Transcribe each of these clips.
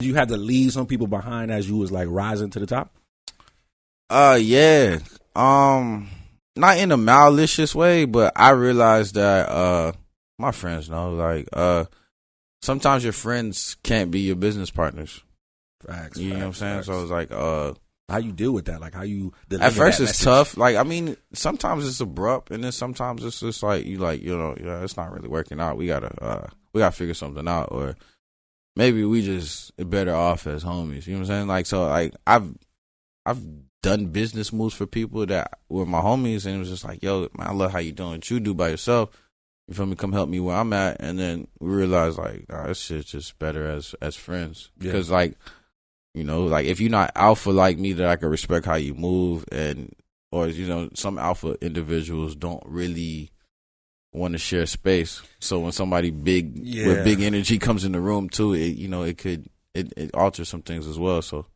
you have to leave some people behind as you was like rising to the top? Yeah. Not in a malicious way, but I realized that my friends know, like, sometimes your friends can't be your business partners. Facts. You know what I'm saying? So it's like, how you deal with that? Like, how you at first it's tough. Like, I mean, sometimes it's abrupt, and then sometimes it's just like it's not really working out. We gotta figure something out, or maybe we just better off as homies. You know what I'm saying? Like, so like I've done business moves for people that were my homies, and it was just like, yo, man, I love how you doing what you do by yourself. You feel me? Come help me where I'm at, and then we realized like, nah, this shit's just better as friends, because like. You know, like if you're not alpha like me, that I can respect how you move, or some alpha individuals don't really want to share space. So when somebody big with big energy comes in the room too, it alters some things as well. So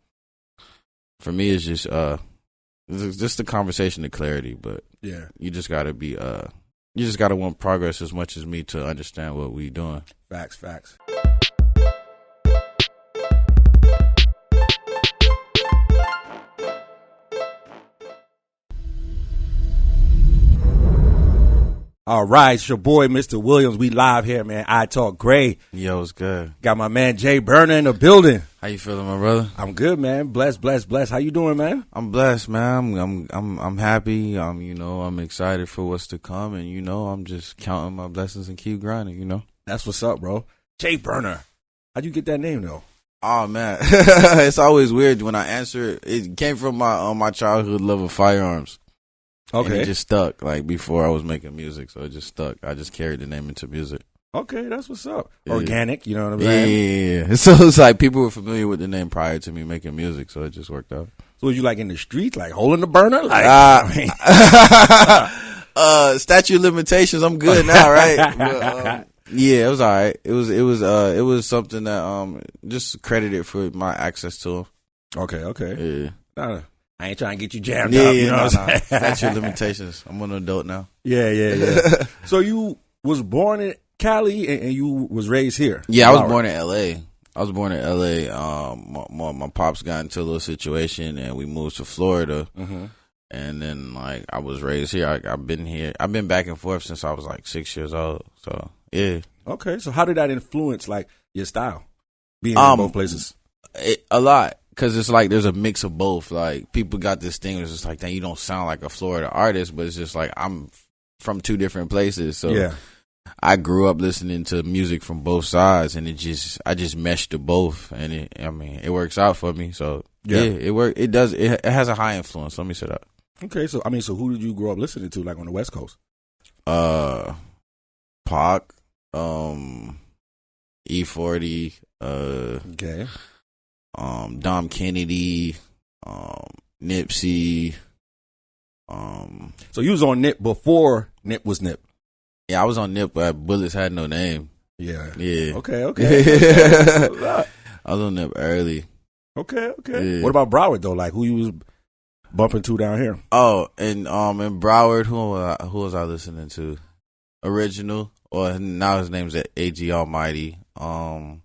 for me, it's just the conversation, the clarity. But you just gotta be you just gotta want progress as much as me to understand what we doing. Facts. All right, it's your boy, Mr. Williams. We live here, man. I Talk Gray. Yo, it's good. Got my man jayburna in the building. How you feeling, my brother? I'm good, man. Blessed. How you doing, man? I'm blessed, man. I'm happy. I'm excited for what's to come, and I'm just counting my blessings and keep grinding. That's what's up, bro. jayburna. How'd you get that name though? Oh man, it's always weird when I answer it. It came from my childhood love of firearms. Okay. And it just stuck, like, before I was making music, so it just stuck. I just carried the name into music. Okay, that's what's up. Organic, you know what I'm saying? Yeah. So it's like people were familiar with the name prior to me making music, so it just worked out. So was you like in the street, like holding the burner? Like, statute of limitations, I'm good now, right? But, yeah, it was all right. It was something that just credited for my access to him. Okay. Yeah. I ain't trying to get you jammed up. You know what I'm saying? That's your limitations. I'm an adult now. Yeah. So you was born in Cali and you was raised here? Yeah, I was born in L.A. My pops got into a little situation and we moved to Florida. Mm-hmm. And then, like, I was raised here. I've been here. I've been back and forth since I was, like, 6 years old. So, yeah. Okay. So how did that influence, like, your style? Being in both places? A lot. Because it's like there's a mix of both. Like, people got this thing where it's just like, dang, you don't sound like a Florida artist, but it's just like I'm from two different places. So I grew up listening to music from both sides, and I just meshed the both, and it works out for me. So it works. It does. It has a high influence. Let me say that. Okay, so so who did you grow up listening to, like on the West Coast? Pac, E40, okay. Dom Kennedy, Nipsey. So you was on Nip before Nip was Nip? Yeah, I was on Nip, but Bullets had no name. Yeah. Okay. I was on Nip early. Okay. Yeah. What about Broward though? Like, who you was bumping to down here? Oh, and in Broward, who was I listening to? Original, or now his name's AG Almighty. Oh,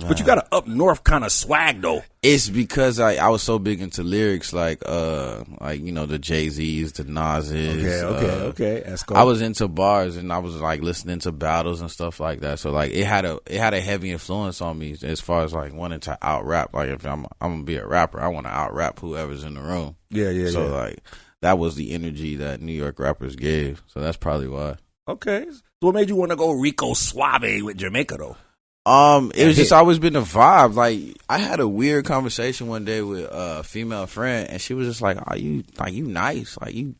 but you got an up north kind of swag though. It's because I was so big into lyrics, like the Jay-Z's, the Nas's. Okay. That's cool. I was into bars and I was like listening to battles and stuff like that. So like it had a heavy influence on me as far as like wanting to out rap. Like if I'm gonna be a rapper, I want to out rap whoever's in the room. Yeah. So like that was the energy that New York rappers gave. So that's probably why. Okay. So what made you want to go Rico Suave with Jamaica though? It was just always been a vibe. Like I had a weird conversation one day with a female friend, and she was just like, "Oh, you nice, like you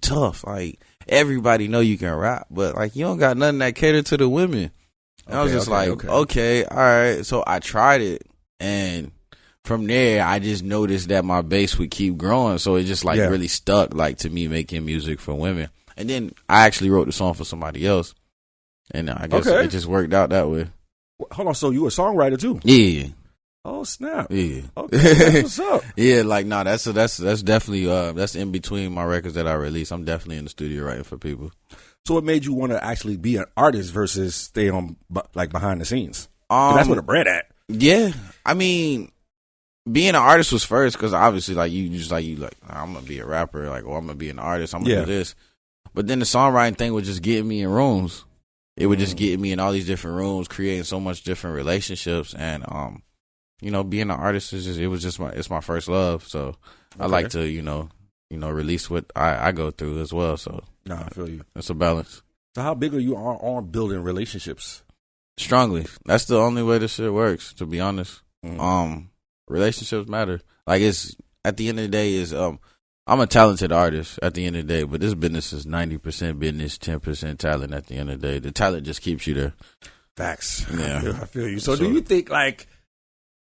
tough. Like everybody know you can rap, but like you don't got nothing that cater to the women." And I was just okay, all right. So I tried it, and from there, I just noticed that my bass would keep growing. So it just really stuck, like to me making music for women. And then I actually wrote the song for somebody else, and I guess it just worked out that way. Hold on, so you a songwriter too? Yeah. Oh snap! Yeah. Okay, that's what's up. Yeah, like that's definitely that's in between my records that I release. I'm definitely in the studio writing for people. So what made you want to actually be an artist versus stay on like behind the scenes? That's where the bread at. Yeah, I mean, being an artist was first because obviously, like you I'm gonna be a rapper, like, or I'm gonna be an artist, I'm gonna do this. But then the songwriting thing was just getting me in rooms. It would just get me in all these different rooms, creating so much different relationships, and being an artist it's my first love. So I like to release what I go through as well. So I feel you. It's a balance. So how big are you on building relationships? Strongly. That's the only way this shit works, to be honest. Relationships matter. Like, it's at the end of the day I'm a talented artist at the end of the day, but this business is 90% business, 10% talent at the end of the day. The talent just keeps you there. Facts. Yeah. I feel you. So do you think, like,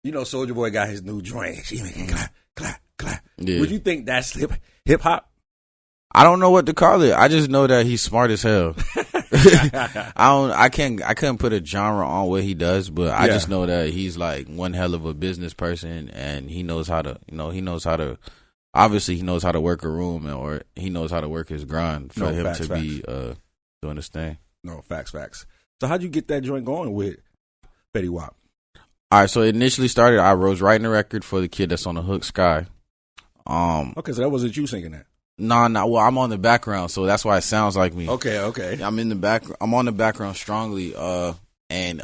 Soulja Boy got his new joint. She making clap, clap, clap. Yeah. Would you think that's hip hop? I don't know what to call it. I just know that he's smart as hell. I couldn't put a genre on what he does, but I just know that he's like one hell of a business person, and he knows how to obviously he knows how to work a room, or he knows how to work his grind for be doing this thing. No, facts. So how'd you get that joint going with Fetty Wap? All right, so it initially started, I was writing a record for the kid that's on the hook, Sky. Okay, so that wasn't you singing that. No. Well, I'm on the background, so that's why it sounds like me. Okay. I'm in the back. I'm on the background strongly. And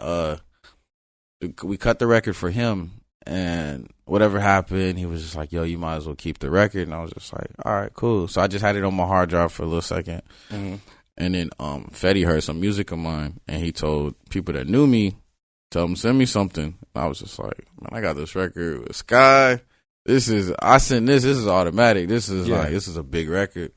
we cut the record for him, and whatever happened, he was just like, "Yo, you might as well keep the record." And I was just like, "All right, cool." So I just had it on my hard drive for a little second, and then Fetty heard some music of mine, and he told people that knew me, tell him send me something. And I was just like, "Man, I got this record with Sky. This is automatic. This is a big record."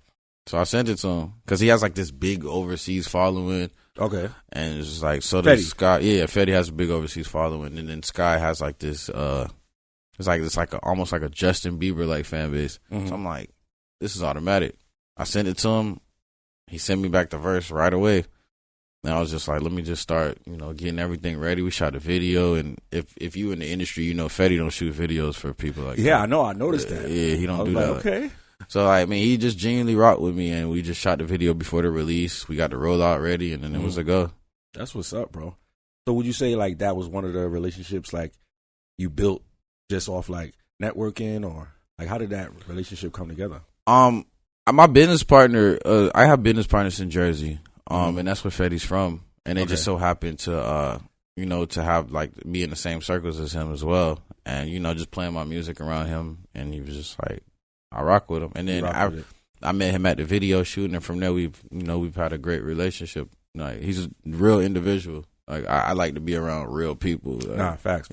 So I sent it to him because he has like this big overseas following. Okay. And it's just like, so does Sky. Yeah, Fetty has a big overseas following, and then Sky has like this. It's like almost like a Justin Bieber like fan base. So I'm like, this is automatic. I sent it to him. He sent me back the verse right away. And I was just like, let me just start, getting everything ready. We shot a video, and if you in the industry, Fetty don't shoot videos for people like that. Yeah, I know. I noticed that. Yeah, he don't do that. Okay. So, he just genuinely rocked with me, and we just shot the video before the release. We got the rollout ready, and then it was a go. That's what's up, bro. So would you say, like, that was one of the relationships, like, you built just off, like, networking, or, like, how did that relationship come together? My business partner, I have business partners in Jersey. And that's where Fetty's from, and they just so happened to, to have like be in the same circles as him as well, and just playing my music around him, and he was just like, I rock with him, and then I met him at the video shooting, and from there we've had a great relationship. Like, he's a real individual. Like, I like to be around real people. Like, facts.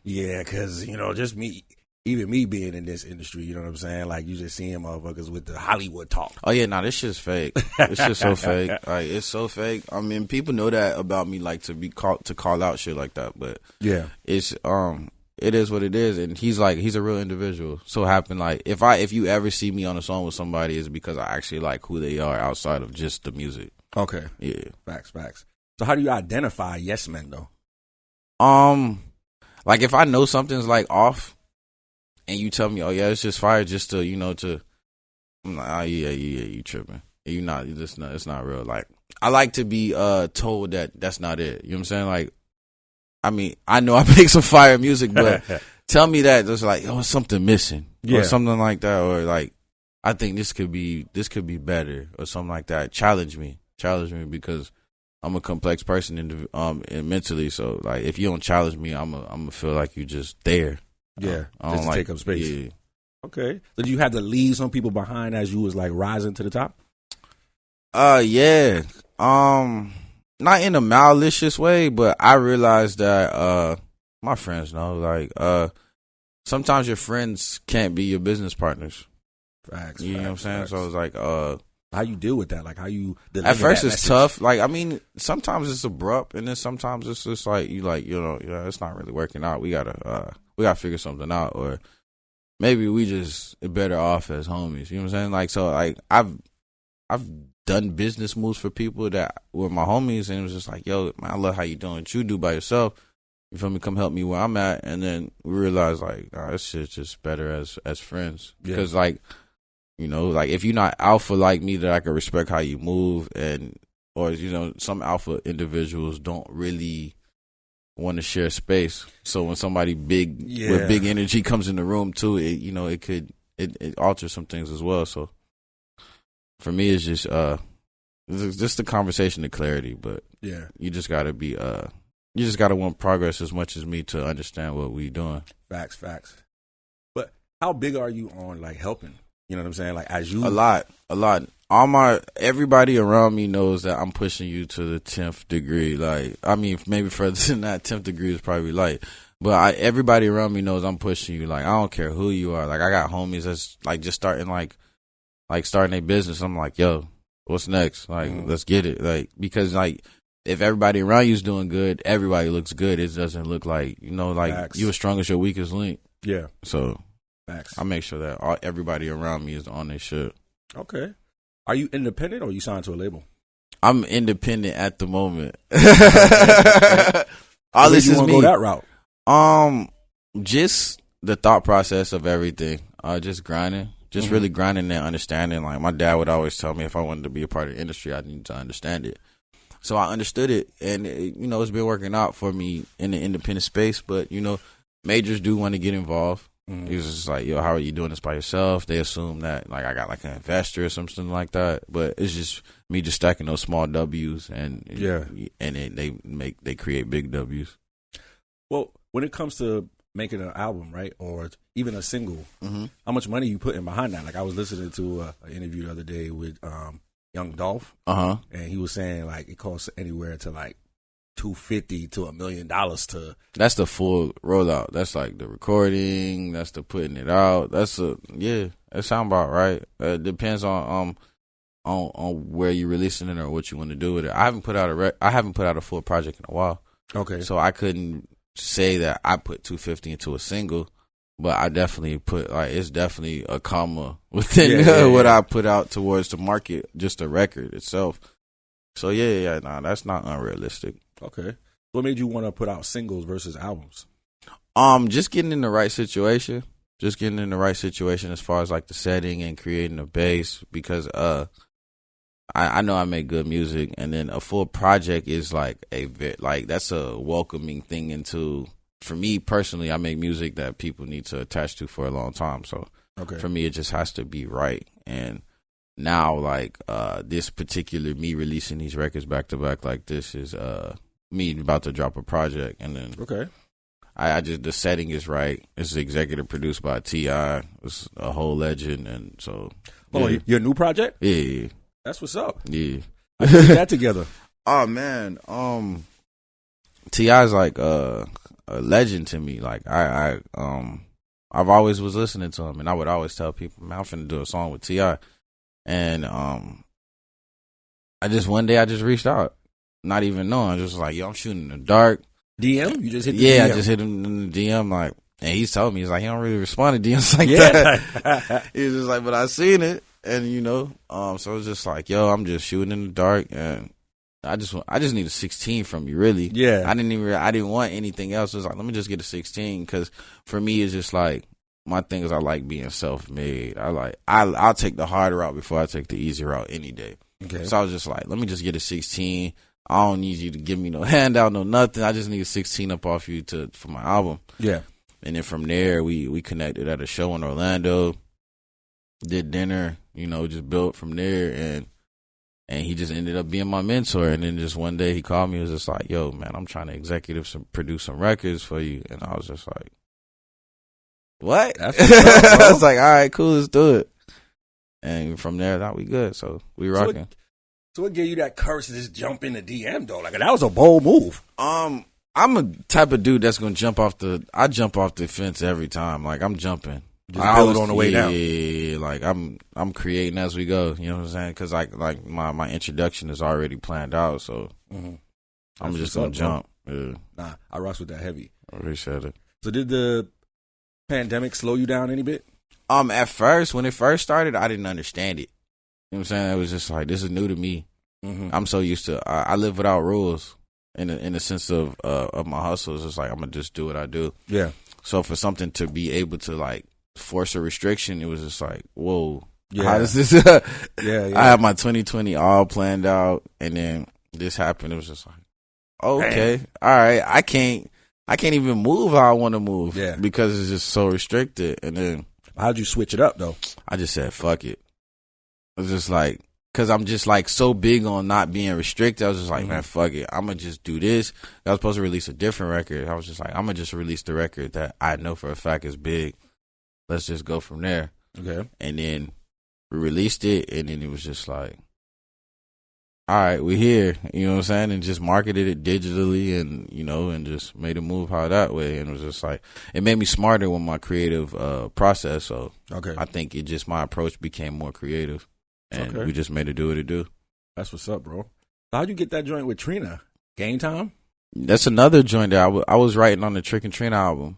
Yeah, because just even me being in this industry, you know what I'm saying? Like, you just seeing motherfuckers with the Hollywood talk. Oh, yeah, this shit's fake. This shit's so fake. Like, it's so fake. I mean, people know that about me, like, to call out shit like that. But, yeah, it's, it is what it is. And he's a real individual. So happen, like, if you ever see me on a song with somebody, it's because I actually like who they are outside of just the music. Okay. Yeah. Facts. So how do you identify yes men, though? Like, if I know something's, like, off, and you tell me, oh yeah, it's just fire, just to I'm like, oh yeah, you tripping. It's not real. Like, I like to be told that that's not it. You know what I'm saying? Like, I mean, I know I make some fire music, but tell me that there's like, oh, something missing, or something like that, or like, I think this could be better, or something like that. Challenge me because I'm a complex person and mentally. So like, if you don't challenge me, I'm gonna feel like you just there. Yeah, just to take up space. Yeah. Okay. So did you have to leave some people behind as you was like rising to the top? Yeah. Not in a malicious way, but I realized that my friends know, like, sometimes your friends can't be your business partners. Facts. You know what I'm saying? So it's like, how you deal with that? Like, how you at first it's tough. Like, I mean, sometimes it's abrupt, and then sometimes it's just like it's not really working out. We gotta figure something out, or maybe we just better off as homies. You know what I'm saying? Like, so like I've done business moves for people that were my homies, and it was just like, yo, man, I love how you doing what you do by yourself. You feel me? Come help me where I'm at, and then we realized like, this shit's just better as friends, because like, like if you're not alpha like me, that I can respect how you move, or some alpha individuals don't really want to share space. So when somebody big with big energy comes in the room too, it alters some things as well. So for me, it's just the conversation, the clarity. But you just gotta be you just gotta want progress as much as me to understand what we doing. Facts. But how big are you on like helping? You know what I'm saying? Like as you a lot. Everybody around me knows that I'm pushing you to the 10th degree. Like, I mean, maybe further than that, 10th degree is probably light. But everybody around me knows I'm pushing you. Like, I don't care who you are. Like, I got homies that's like just starting like starting a business. I'm like, yo, what's next? Like, let's get it. Like, because like if everybody around you is doing good, everybody looks good. It doesn't look like, like Facts. You as strong as your weakest link. Yeah. So Facts. I make sure that everybody around me is on this shit. Okay. Are you independent or you signed to a label? I'm independent at the moment. All this is me. Go that route. Just the thought process of everything. Just grinding. Just really grinding and understanding. Like my dad would always tell me if I wanted to be a part of the industry, I need to understand it. So I understood it, and it's been working out for me in the independent space. But majors do want to get involved. It's just like, yo, how are you doing this by yourself? They assume that like I got like an investor or something like that, but it's just me just stacking those small W's and they create big W's. Well, when it comes to making an album, right, or even a single, how much money you putting behind that? Like I was listening to an interview the other day with Young Dolph, and he was saying like it costs anywhere to like $250,000 to $1 million to. That's the full rollout. That's like the recording. That's the putting it out. That sound about right. It depends on where you're releasing it or what you want to do with it. I haven't put out a full project in a while. Okay, so I couldn't say that I put $250,000 into a single, but I definitely put like it's definitely a comma within what I put out towards the market, just the record itself. So that's not unrealistic. Okay. What made you want to put out singles versus albums? Just getting in the right situation. Just getting in the right situation as far as like the setting and creating a base, because I know I make good music, and then a full project is like that's a welcoming thing into. For me personally, I make music that people need to attach to for a long time. So for me, it just has to be right. And now, like this particular me releasing these records back to back like this is me about to drop a project, and then I just the setting is right. It's executive produced by T.I. It's a whole legend, and so your new project? Yeah, that's what's up. Yeah, I put that together. Oh man, T.I.'s like a legend to me. Like I've always was listening to him, and I would always tell people, man, I'm finna do a song with T.I. And one day I just reached out, not even knowing. Just like, yo, I'm shooting in the dark. DM? You just hit the DM? I just hit him in the DM, like, and he's told me, he's like, he don't really respond to DMs like that. He's just like, but I seen it, and so it's just like, yo, I'm just shooting in the dark, and I just need a 16 from you, really. Yeah. I didn't want anything else. It was like, let me just get a 16, because for me, it's just like, my thing is I like being self-made. I'll take the hard route before I take the easy route any day. Okay. So I was just like, let me just get a 16. I don't need you to give me no handout, no nothing. I just need a 16 up off you for my album. Yeah. And then from there, we connected at a show in Orlando, did dinner, just built from there, and he just ended up being my mentor. And then just one day he called me and was just like, yo, man, I'm trying to produce some records for you. And I was just like, what? That's I was like, all right, cool, let's do it. And from there, now we good. So we rocking. So what gave you that courage to just jump in the DM though? Like that was a bold move. I'm a type of dude that's gonna jump off the fence every time. Like I'm jumping. Just build on the way down. Yeah, like I'm creating as we go. You know what I'm saying? Because like my introduction is already planned out. So I'm just gonna jump. Yeah. Nah, I rocks with that heavy. I appreciate it. So did the pandemic slow you down any bit? At first, when it first started, I didn't understand it. You know what I'm saying? It was just like, this is new to me. I'm so used to, I live without rules in the sense of my hustle. It's just like, I'm going to just do what I do. Yeah. So for something to be able to like force a restriction, it was just like, whoa. Yeah. How does this? Yeah. I had my 2020 all planned out, and then this happened. It was just like, okay, damn. All right, I can't even move how I want to move. Yeah, because it's just so restricted. And then how'd you switch it up though? I just said fuck it. I was just like, because I'm just like so big on not being restricted. I was just like, man, fuck it. I'm gonna just do this. I was supposed to release a different record. I was just like, I'm gonna just release the record that I know for a fact is big. Let's just go from there. Okay. And then we released it, and then it was just like, all right, we're here. You know what I'm saying? And just marketed it digitally, and and just made a move how that way. And it was just like, it made me smarter with my creative process. So okay, I think my approach became more creative, and we just made it do what it do. That's what's up, bro. How'd you get that joint with Trina? Game Time? That's another joint that I was writing on the Trick and Trina album.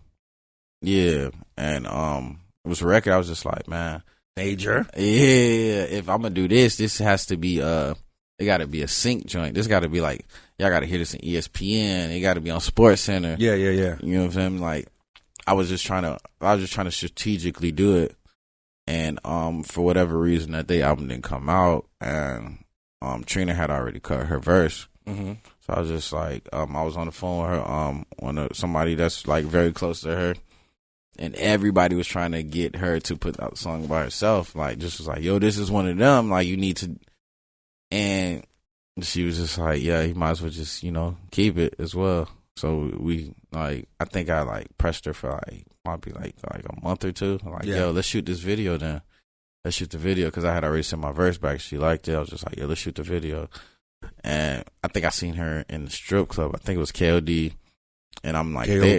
Yeah, and it was a record. I was just like, man, major. Yeah, if I'm gonna do this has to be it got to be a sync joint. This got to be like, y'all got to hear this in ESPN. It got to be on Sports Center. Yeah. You know what I'm saying? Like, I was just trying to strategically do it, and for whatever reason that day album didn't come out, and Trina had already cut her verse. Mm-hmm. So I was just like, I was on the phone with her, somebody that's like very close to her. And everybody was trying to get her to put out the song by herself. Like, just was like, yo, this is one of them. Like, you need to. And she was just like, yeah, you might as well just, keep it as well. So we, like, I think I, like, pressed her for, like, might be, like a month or two. Like, yo, let's shoot this video then. Let's shoot the video. Because I had already sent my verse back. She liked it. I was just like, yo, let's shoot the video. And I think I seen her in the strip club. I think it was KOD. And I'm like, I'm in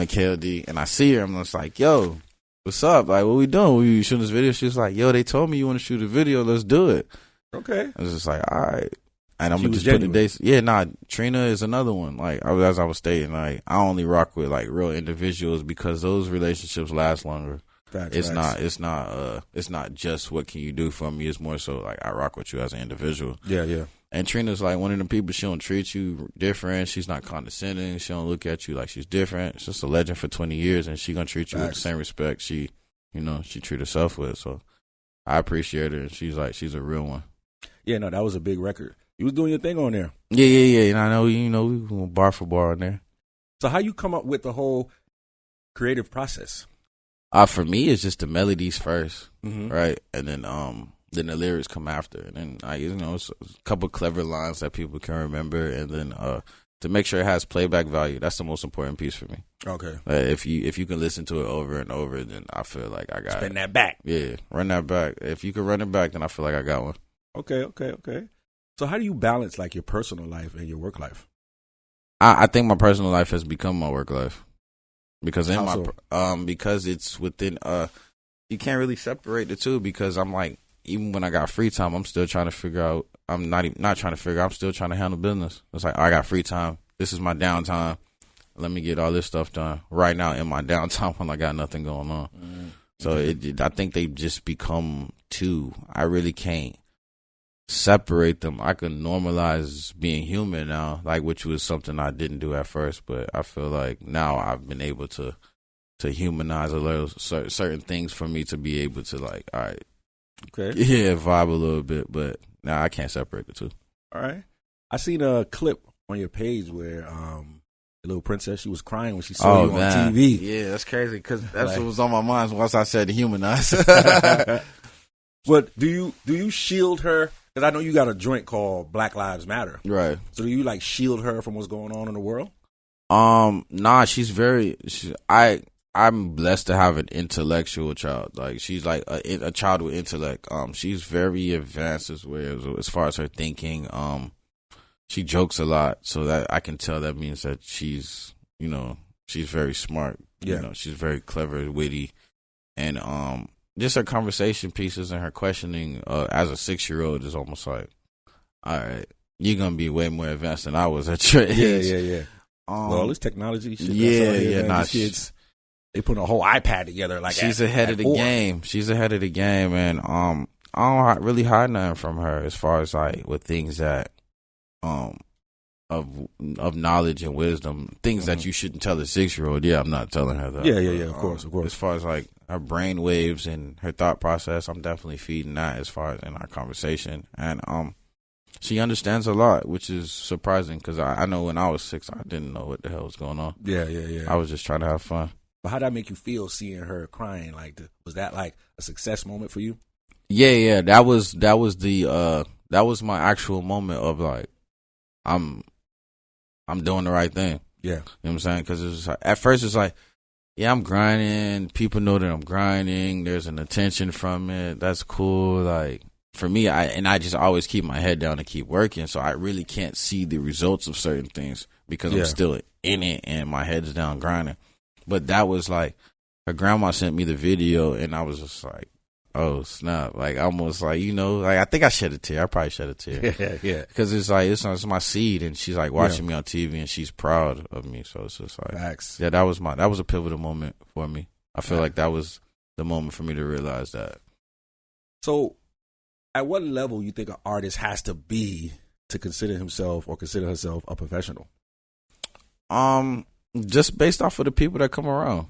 KLD, and I see her. I'm just like, yo, what's up? Like, what we doing? We shooting this video? She's like, yo, they told me you want to shoot a video. Let's do it. Okay. I was just like, all right. And I'm going to just put the dates. Yeah, Trina is another one. Like, as I was stating, like, I only rock with, like, real individuals because those relationships last longer. Facts. It's not just what can you do for me. It's more so, like, I rock with you as an individual. Yeah. And Trina's like one of them people, she don't treat you different. She's not condescending. She don't look at you like she's different. She's just a legend for 20 years, and she going to treat you with the same respect she treat herself with. So I appreciate her, and she's a real one. Yeah, no, that was a big record. You was doing your thing on there. Yeah. And I know, we going bar for bar on there. So how you come up with the whole creative process? For me, it's just the melodies first, right? And then the lyrics come after, and then it's a couple clever lines that people can remember, and then to make sure it has playback value. That's the most important piece for me. Okay. If you can listen to it over and over, then I feel like I got spin that back. Yeah, run that back. If you can run it back, then I feel like I got one. Okay. So how do you balance like your personal life and your work life? I think my personal life has become my work life because because it's within you can't really separate the two, because I'm like, even when I got free time, I'm still trying to figure out. I'm not trying to figure out. I'm still trying to handle business. It's like, I got free time. This is my downtime. Let me get all this stuff done right now in my downtime when I got nothing going on. Mm-hmm. So I think they just become two. I really can't separate them. I can normalize being human now, like, which was something I didn't do at first. But I feel like now I've been able to humanize a little certain things for me to be able to, like, all right. Okay. Yeah, vibe a little bit, but I can't separate the two. All right. I seen a clip on your page where the little princess, she was crying when she saw you on TV. Yeah, that's crazy, because that's what was on my mind once I said humanize. But do you shield her? Because I know you got a joint called Black Lives Matter. Right. So do you like shield her from what's going on in the world? Nah, I'm blessed to have an intellectual child. Like, she's like a child with intellect. She's very advanced as far as her thinking. She jokes a lot, so that I can tell that means that she's very smart. Yeah. She's very clever, witty, and just her conversation pieces and her questioning as a 6-year-old is almost like, all right, you're gonna be way more advanced than I was at your age. Yeah. Well, this technology shit. Kids. They put a whole iPad together. Like, she's ahead of the game. She's ahead of the game, and I don't really hide nothing from her as far as, like, with things that of knowledge and wisdom, things that you shouldn't tell a 6-year-old. Yeah, I'm not telling her that. Yeah. Of course. As far as, like, her brain waves and her thought process, I'm definitely feeding that as far as in our conversation. And She understands a lot, which is surprising because I know when I was 6, I didn't know what the hell was going on. Yeah. I was just trying to have fun. But how'd that make you feel seeing her crying? Like, was that like a success moment for you? Yeah. That was my actual moment of like, I'm doing the right thing. Yeah. You know what I'm saying? Because it was like, at first it's like, yeah, I'm grinding. People know that I'm grinding. There's an attention from it. That's cool. Like, for me, I just always keep my head down and keep working. So I really can't see the results of certain things because I'm still in it and my head's down grinding. But that was like, her grandma sent me the video and I was just like, oh snap. Like, almost like, like I think I shed a tear. I probably shed a tear. Yeah. Because it's like, it's my seed and she's like watching me on TV and she's proud of me. So it's just like, facts. Yeah, that was a pivotal moment for me. I feel like that was the moment for me to realize that. So at what level you think an artist has to be to consider himself or consider herself a professional? Just based off of the people that come around.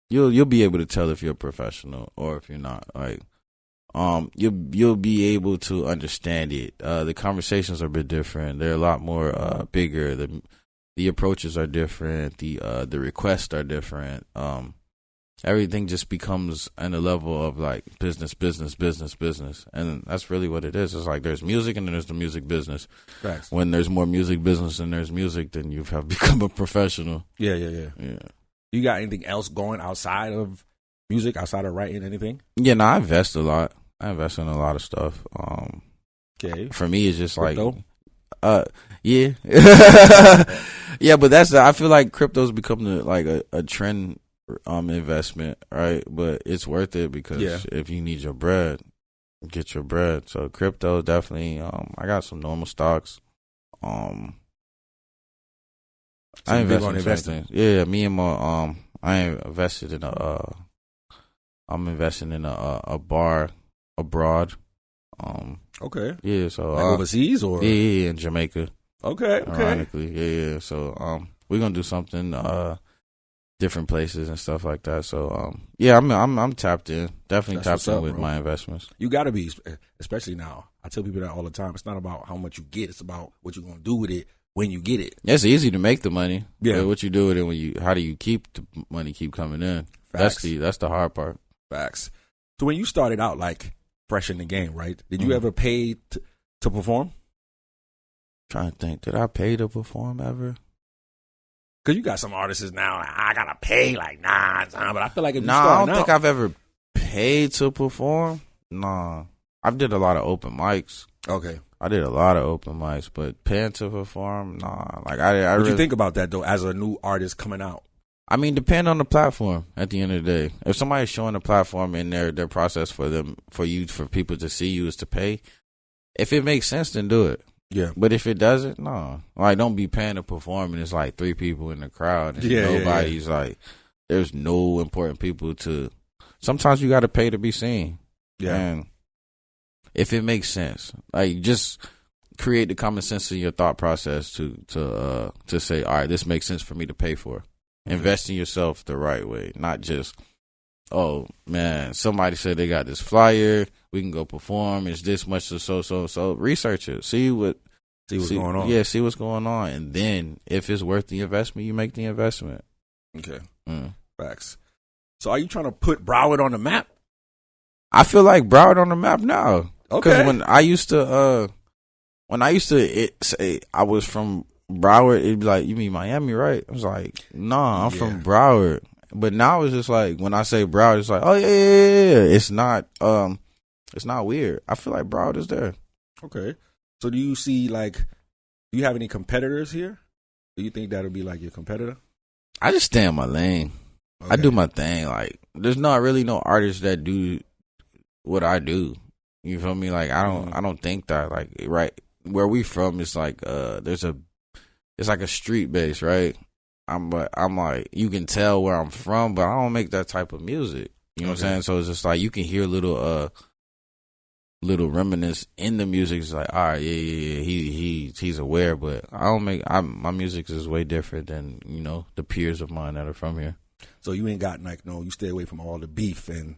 You'll be able to tell if you're a professional or if you're not. Like, you'll be able to understand it. The conversations are a bit different. They're a lot more bigger. The approaches are different. The requests are different. Everything just becomes on a level of like business, and that's really what it is. It's like there's music and then there's the music business. Facts. When there's more music business than there's music, then you have become a professional. Yeah. Yeah. You got anything else going outside of music, outside of writing, anything? Yeah, no, I invest a lot. I invest in a lot of stuff. Okay. For me, it's just Crypto? Yeah. Yeah, but I feel like crypto's become a trend investment, right? But it's worth it because if you need your bread, get your bread. So crypto definitely. I got some normal stocks. I invest in investing. Yeah, me and my I invested in I'm investing in a bar abroad. Okay. Yeah, so like overseas or in Jamaica. Okay. Ironically, yeah. So we're gonna do something different places and stuff like that. So yeah, I'm tapped in. Definitely tapped in with my investments. You gotta be, especially now. I tell people that all the time. It's not about how much you get. It's about what you're gonna do with it when you get it. It's easy to make the money. Yeah. But what you do with it how do you keep the money keep coming in? Facts. That's the hard part. Facts. So when you started out like fresh in the game, right? Did you ever pay to perform? Trying to think, did I pay to perform ever? Because you got some artists now, like, I gotta pay, like, nah, but I feel like if you I don't out, think I've ever paid to perform. Nah. I did a lot of open mics. Okay. I did a lot of open mics, but paying to perform, nah. Like what really, you think about that though, as a new artist coming out? I mean, depend on the platform at the end of the day. If somebody's showing a platform in their process for people to see you is to pay, if it makes sense, then do it. Yeah. But if it doesn't, no. Like, don't be paying to perform and it's like 3 people in the crowd and nobody's like, there's no important people to. Sometimes you got to pay to be seen. Yeah. And if it makes sense, like, just create the common sense in your thought process to say, all right, this makes sense for me to pay for. Invest in yourself the right way, not just, oh man, somebody said they got this flyer, we can go perform. It's this much so. Research it, see what's going on. Yeah, see what's going on, and then if it's worth the investment, you make the investment. Okay, facts. So, are you trying to put Broward on the map? I feel like Broward on the map now. Okay, because when I used to say I was from Broward, it'd be like, you mean Miami, right? I was like, nah, I'm from Broward. But now it's just like, when I say Broward, it's like, oh yeah. It's not weird. I feel like Broward is there. Okay. So do you see, like, do you have any competitors here? Do you think that'll be like your competitor? I just stay in my lane. Okay. I do my thing. Like, there's not really no artists that do what I do. You feel me? Like, I don't think that, like, right where we from, it's like it's like a street base, right? I'm like, you can tell where I'm from, but I don't make that type of music. You know what I'm saying? So it's just like, you can hear little reminiscence in the music. It's like, all right, yeah, he's aware, but I don't make. My music is way different than, the peers of mine that are from here. So you ain't got, like, no, you stay away from all the beef, and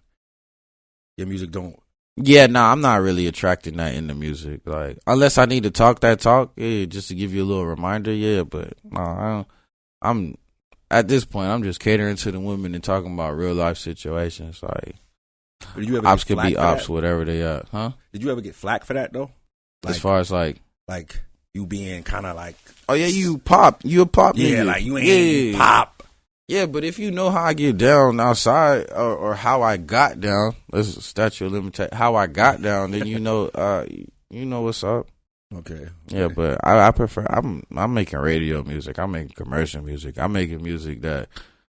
your music don't Yeah, nah, I'm not really attracting that in the music. Like, unless I need to talk that talk, yeah, just to give you a little reminder, yeah. But no, I'm at this point, I'm just catering to the women and talking about real life situations. Like, Did you ever ops get could be flack for ops, that? whatever they are, huh? Did you ever get flack for that though? As far as like you being kind of like, oh yeah, you a pop yeah, nigga. like you ain't pop. Yeah, but if you know how I get down outside or how I got down, let's statute of limitation, how I got down, then you know what's up. Okay. Yeah, but I prefer, I'm making radio music. I'm making commercial music. I'm making music that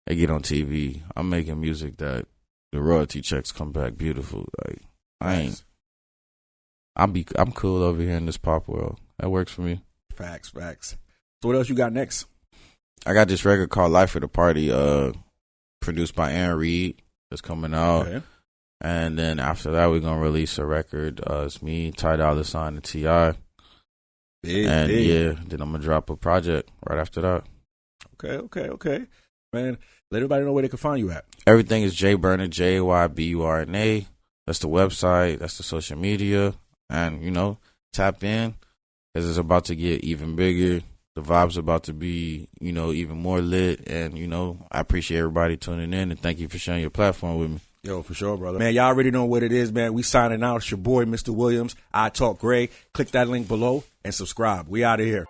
I get on TV. I'm making music that the royalty checks come back beautiful. Like, I'm cool over here in this pop world. That works for me. Facts. So what else you got next? I got this record called Life of the Party, produced by Aaron Reed. It's coming out. Okay. And then after that, we're going to release a record. It's me, Ty Dolla $ign, and T.I. Big. Yeah, then I'm going to drop a project right after that. Okay. Man, let everybody know where they can find you at. Everything is jayburna, jayburna. That's the website. That's the social media. And, tap in because it's about to get even bigger. The vibe's about to be, even more lit. And, I appreciate everybody tuning in. And thank you for sharing your platform with me. Yo, for sure, brother. Man, y'all already know what it is, man. We signing out. It's your boy, Mr. Williams. I Talk Gray. Click that link below and subscribe. We out of here.